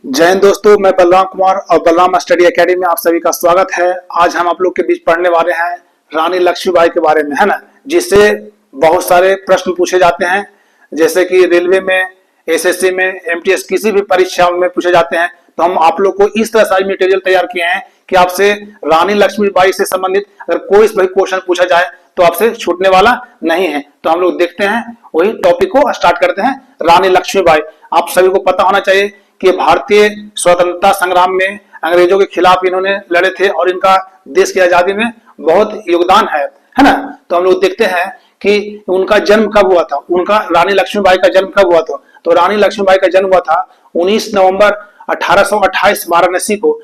जय हिंद दोस्तों, मैं बलराम कुमार और बलराम स्टडी एकेडमी में आप सभी का स्वागत है। आज हम आप लोग के बीच पढ़ने वाले हैं रानी लक्ष्मीबाई के बारे में, है ना, जिससे बहुत सारे प्रश्न पूछे जाते हैं। जैसे कि रेलवे में, एसएससी में, एमटीएस किसी भी परीक्षा में पूछे जाते हैं। तो हम आप लोग को इस तरह से मटेरियल तैयार किए हैं कि आपसे रानी लक्ष्मीबाई से संबंधित अगर कोई भी क्वेश्चन पूछा जाए तो आपसे छूटने वाला नहीं है। तो हम लोग देखते हैं, वही टॉपिक को स्टार्ट करते हैं। रानी लक्ष्मीबाई, आप सभी को पता होना चाहिए कि भारतीय स्वतंत्रता संग्राम में अंग्रेजों के खिलाफ इन्होंने लड़े थे और इनका देश की आजादी में बहुत योगदान है ना। तो हम लोग देखते हैं कि उनका जन्म कब हुआ था, उनका रानी लक्ष्मीबाई का जन्म कब हुआ था। तो रानी लक्ष्मीबाई का जन्म हुआ था 19 नवंबर 1828 वाराणसी को।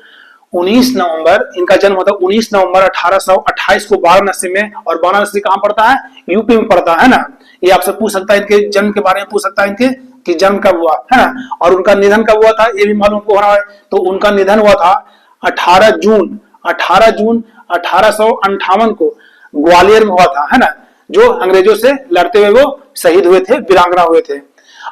19 नवंबर इनका जन्म होता है, 19 नवंबर 1828 को वाराणसी में। और वाराणसी कहां पड़ता है? यूपी में पड़ता है ना। ये आपसे पूछ सकता है, इनके जन्म के बारे में पूछ सकता है, इनके कि जन्म कब हुआ है ना। और उनका निधन कब हुआ था ये भी मालूम हो रहा है। तो उनका निधन हुआ था 18 जून 1858 को ग्वालियर में हुआ था, है ना। जो अंग्रेजों से लड़ते हुए वो शहीद हुए थे, वीरांगना हुए थे।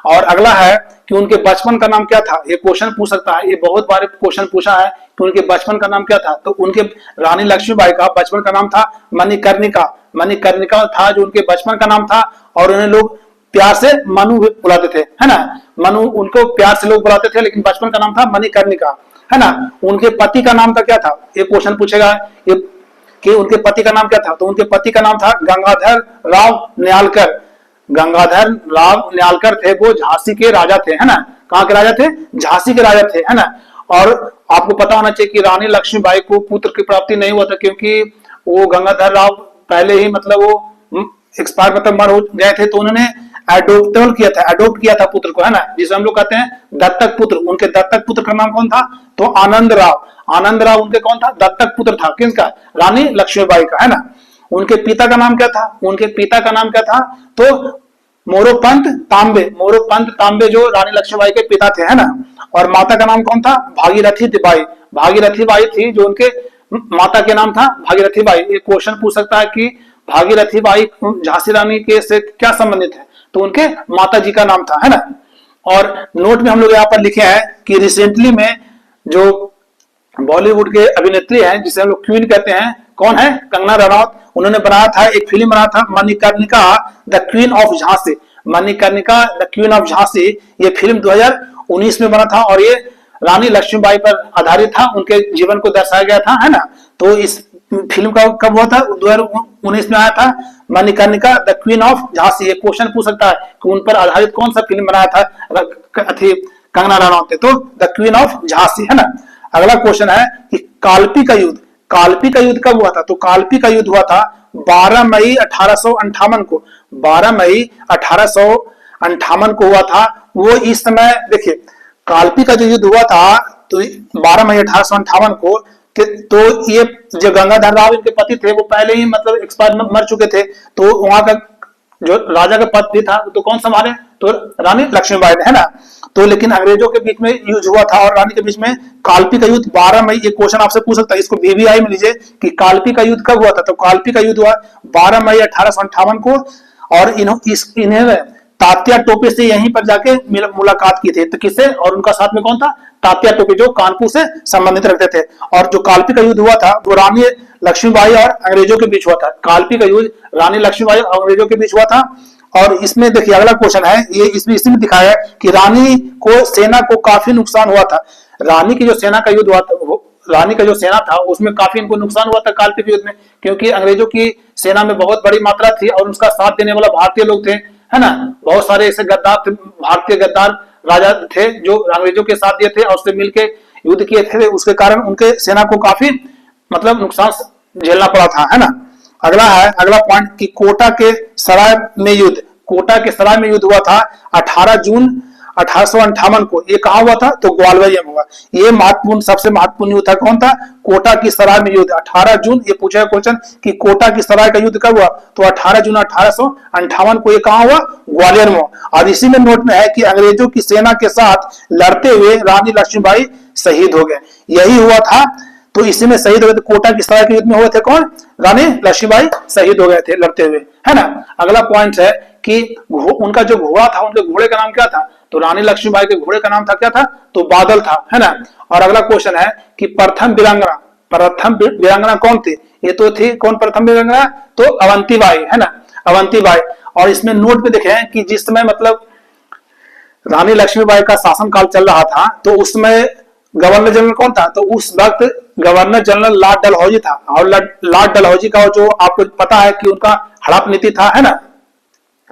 और अगला है कि उनके बचपन का नाम क्या था। ये क्वेश्चन पूछ सकता है, ये बहुत बार क्वेश्चन पूछा है कि उनके बचपन का नाम क्या था। तो उनके रानी लक्ष्मीबाई का बचपन का नाम था मणिकर्णिका। मणिकर्णिका था जो उनके बचपन का नाम था। और उन्हें लोग प्यार से मनु भी बुलाते थे, है ना। मनु उनको प्यार से लोग बुलाते थे, लेकिन बचपन का नाम था मणिकर्णिका, है ना। उनके पति का नाम था क्या था, ये क्वेश्चन पूछेगा ये कि उनके पति का नाम क्या था। तो उनके पति का नाम था गंगाधर राव न्यालकर। गंगाधर राव न्यालकर थे, वो झांसी के राजा थे, है ना। कहाँ के राजा थे? झांसी के राजा थे, है ना। और आपको पता होना चाहिए कि रानी लक्ष्मीबाई को पुत्र की प्राप्ति नहीं हुआ था, क्योंकि वो गंगाधर राव पहले ही मतलब वो एक्सपायर मतलब मर हो गए थे। तो उन्होंने अडोप्ट किया था पुत्र को, है ना, जिसे हम लोग कहते हैं दत्तक पुत्र। उनके दत्तक पुत्र का नाम कौन था? तो आनंद राव उनके कौन था? दत्तक पुत्र था। किसका? रानी लक्ष्मीबाई का, है ना। उनके पिता का नाम क्या था? उनके पिता का नाम क्या था? तो मोरोपंत तांबे जो रानी लक्ष्मीबाई के पिता थे, है ना। और माता का नाम कौन था? भागीरथी बाई थी, जो उनके माता के नाम था भागीरथी बाई। ये क्वेश्चन पूछ सकता है कि भागीरथी बाई झांसी रानी के से क्या संबंधित है। तो उनके माता जी का नाम था, है ना। और नोट में हम लोग यहाँ पर लिखे हैं कि रिसेंटली में जो बॉलीवुड के अभिनेत्री हैं, जिसे हम लोग क्वीन कहते हैं, कौन है? कंगना रनौत। उन्होंने बनाया था, एक फिल्म बनाया था Manikarnika the queen of Jhansi. Manikarnika the queen of Jhansi, ये फिल्म 2019 में बना था और ये रानी लक्ष्मीबाई पर आधारित था, उनके जीवन को दर्शाया गया था, है ना। तो इस फिल्म का कब हुआ था? 2019 में आया था, Manikarnika the queen of Jhansi. ये क्वेश्चन पूछ सकता है कि उन पर आधारित कौन सा फिल्म बनाया था कंगना रनौत ने। तो द क्वीन ऑफ झांसी, है ना। अगला क्वेश्चन है कि कालपी का युद्ध कब हुआ था। तो कालपी का युद्ध हुआ था 12 मई 1858 को। 12 मई 1858 को हुआ था। वो इस समय देखिए, कालपी का जो युद्ध हुआ था तो 12 मई 1858 को, तो ये जो गंगाधर राव इनके पति थे वो पहले ही मतलब एक्सपायर मर चुके थे। तो वहां का जो राजा का पद भी था तो कौन संभाले? तो रानी लक्ष्मीबाई ने, है ना। तो लेकिन अंग्रेजों के बीच में युद्ध हुआ था और रानी के बीच में कालपी का युद्ध 12 मई। ये क्वेश्चन आपसे पूछ सकता है, इसको VVI में लीजिए कि कालपी का युद्ध कब हुआ था। तो कालपी का युद्ध हुआ 12 मई 1858 को। और इन्हें तात्या टोपे से यहीं पर जाके मुलाकात की थी। तो किससे? और उनका साथ में कौन था? तात्या टोपे, जो कानपुर से संबंधित रखते थे। और जो कालपी का युद्ध हुआ था वो रानी लक्ष्मीबाई और अंग्रेजों के बीच हुआ था। कालपी का युद्ध रानी लक्ष्मीबाई और अंग्रेजों के बीच हुआ था। और इसमें देखिए अगला क्वेश्चन है, ये इसमें दिखाया है कि रानी को सेना को काफी नुकसान हुआ था। रानी की जो सेना का युद्ध हुआ था, रानी का जो सेना था उसमें काफी इनको नुकसान हुआ था कालपी के युद्ध में, क्योंकि अंग्रेजों की सेना में बहुत बड़ी मात्रा थी और उसका साथ देने वाला भारतीय लोग थे, है ना। बहुत सारे ऐसे गद्दार, भारतीय गद्दार राजा थे जो अंग्रेजों के साथ दिए थे और उससे मिलकर युद्ध किए थे। उसके कारण उनके सेना को काफी मतलब नुकसान झेलना पड़ा था, है ना। अगला पॉइंट कि कोटा के सराय में युद्ध हुआ था 18 जून 1858 को। ये कहा हुआ था? तो ग्वालियर में हुआ। ये सबसे महत्वपूर्ण युद्ध था। कौन था? कोटा की सराय में युद्ध 18 जून। ये पूछा क्वेश्चन कि कोटा की सराय का युद्ध कब हुआ। तो 18 जून 1858 को ये कहा हुआ? ग्वालियर में। और इसी में नोट में है कि अंग्रेजों की सेना के साथ लड़ते हुए रानी लक्ष्मीबाई शहीद हो गए। यही हुआ था, तो इसी में शहीद हुए थे। कोटा की सराय के युद्ध में हुए थे कौन? रानी लक्ष्मीबाई शहीद हो गए थे लड़ते हुए, है ना। अगला पॉइंट है कि उनका जो घोड़ा था, उनके घोड़े का नाम क्या था? तो रानी लक्ष्मीबाई के घोड़े का नाम था क्या था? तो बादल था, है ना। और अगला क्वेश्चन है कि प्रथम वीरांगना कौन थी? ये तो थी कौन प्रथम वीरांगना? तो अवंतीबाई, है ना, अवंतीबाई। और इसमें नोट में देखें कि जिस समय मतलब रानी लक्ष्मीबाई का शासनकाल चल रहा था तो उसमें गवर्नर जनरल कौन था? तो उस वक्त गवर्नर जनरल लॉर्ड डलहौजी था। और लॉर्ड डलहौजी का जो आपको पता है कि उनका हड़प नीति था, है ना।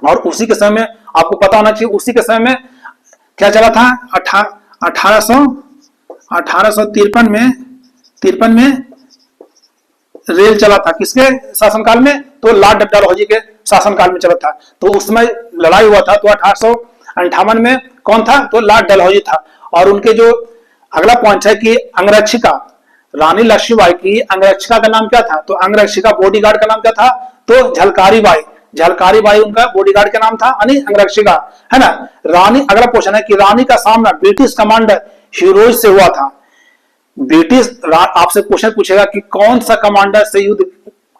और उसी के समय में आपको पता होना चाहिए, उसी के समय में क्या चला था? 1853 में रेल चला था। किसके शासनकाल में? तो लॉर्ड डलहौजी के शासनकाल में चला था। तो उस समय लड़ाई हुआ था। तो 1858 में कौन था? तो लॉर्ड डलहौजी था। और उनके जो अगला पॉइंट है कि अंगरक्षिका, रानी लक्ष्मीबाई की अंगरक्षिका का नाम क्या था? तो अंगरक्षिका बॉडीगार्ड का नाम क्या था? तो झलकारी बाई, झलकारी बाई उनका बॉडीगार्ड का नाम था, यानी अंगरक्षिका, है ना। रानी, अगला क्वेश्चन है कि रानी का सामना ब्रिटिश कमांडर ह्यूरोज से हुआ था। आपसे क्वेश्चन पूछेगा कि कौन सा कमांडर से युद्ध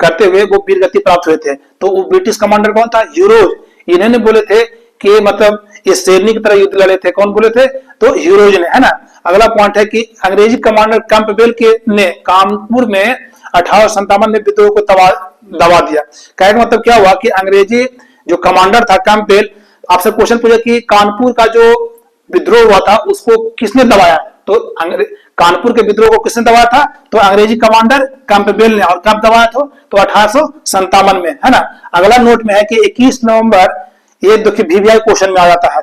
करते हुए वो वीरगति प्राप्त हुए थे? तो वो ब्रिटिश कमांडर कौन था? ह्यूरोज। इन्होंने बोले थे कि मतलब ये शेरनी की तरह युद्ध लड़े थे। कौन बोले थे? तो ह्यूरोज ने, है ना। अगला पॉइंट है कि अंग्रेजी कमांडर कैंपबेल ने कानपुर में 1857 में विद्रोह को दबा दिया। कहने का मतलब क्या हुआ कि अंग्रेजी जो कमांडर था कैंपबेल, आपसे क्वेश्चन पूछा कि कानपुर का जो विद्रोह हुआ था उसको किसने दबाया? तो कानपुर के विद्रोह को किसने दबाया था? तो अंग्रेजी कमांडर कैंपबेल ने। और कब दबाया था? तो 1857 में, है ना। अगला नोट में है कि 21 नवंबर, ये देखिए VVI क्वेश्चन में आ जाता है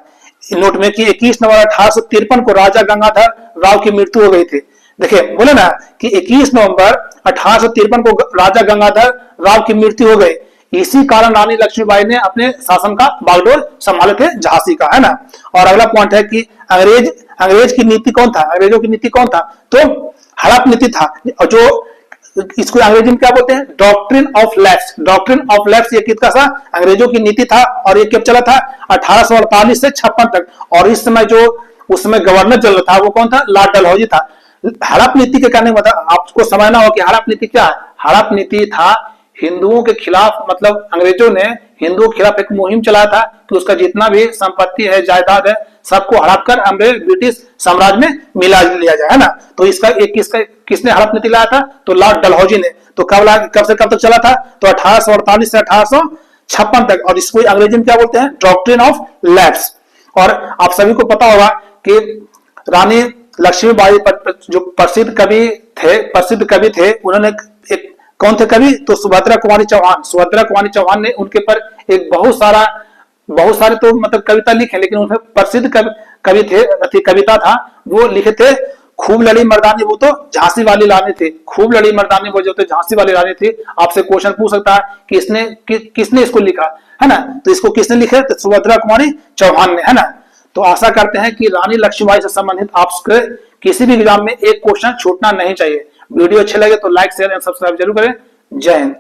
नोट में कि 21 नवंबर 1853 को राजा गंगाधर राव की मृत्यु हो गई थी। देखिए बोले ना कि 21 नवंबर 1853 को राजा गंगाधर राव की मृत्यु हो गई। इसी कारण रानी लक्ष्मीबाई ने अपने शासन का बागडोर संभाले थे, झांसी का, है ना। और अगला पॉइंट है कि अंग्रेज की नीति कौन था? अंग्रेजों की नीति कौन था? तो हड़प नीति था। और जो इसको अंग्रेजी में क्या बोलते हैं? Doctrine of lapse. Doctrine of lapse ये किसका था? अंग्रेजों की नीति था। और ये कब चला था? 1848 से 56 तक। और इस समय जो उस समय गवर्नर जनरल था वो कौन था? लॉर्ड डलहौजी था। हड़प नीति के कहने मतलब आपको समझना हो कि हड़प नीति क्या है। हड़प नीति था हिंदुओं के खिलाफ, मतलब अंग्रेजों ने हिंदुओं के खिलाफ एक मुहिम चलाया था कि उसका जितना भी संपत्ति है, जायदाद है, सबको हड़प कर ब्रिटिश साम्राज्य में मिला लिया जाए, है ना। तो इसका एक किसने हड़प नीति लाया था? तो लॉर्ड डलहौजी ने। तो कब से कब तक चला था? तो 1848 से 1856 तक। और इसको अंग्रेजी में क्या बोलते हैं? Doctrine of lapse. और आप सभी को पता होगा कि रानी लक्ष्मीबाई जो प्रसिद्ध कवि थे, उन्होंने एक कौन थे कवि? तो सुभद्रा कुमारी चौहान ने उनके पर एक बहुत सारे तो मतलब कविता लिखे, लेकिन उनमें प्रसिद्ध कवि थे, कविता था, वो लिखे थे खूब लड़ी मर्दानी वो तो झांसी वाली रानी थी। खूब लड़ी मर्दानी वो जो थे झांसी वाली रानी थी। आपसे क्वेश्चन पूछ सकता है कि किसने इसको लिखा, है ना। तो इसको किसने लिखा? तो सुभद्रा कुमारी चौहान ने, है ना। तो आशा करते हैं कि रानी लक्ष्मीबाई से संबंधित आपके किसी भी एग्जाम में एक क्वेश्चन छूटना नहीं चाहिए। वीडियो अच्छे लगे तो लाइक, शेयर एंड सब्सक्राइब जरूर करें। जय हिंद।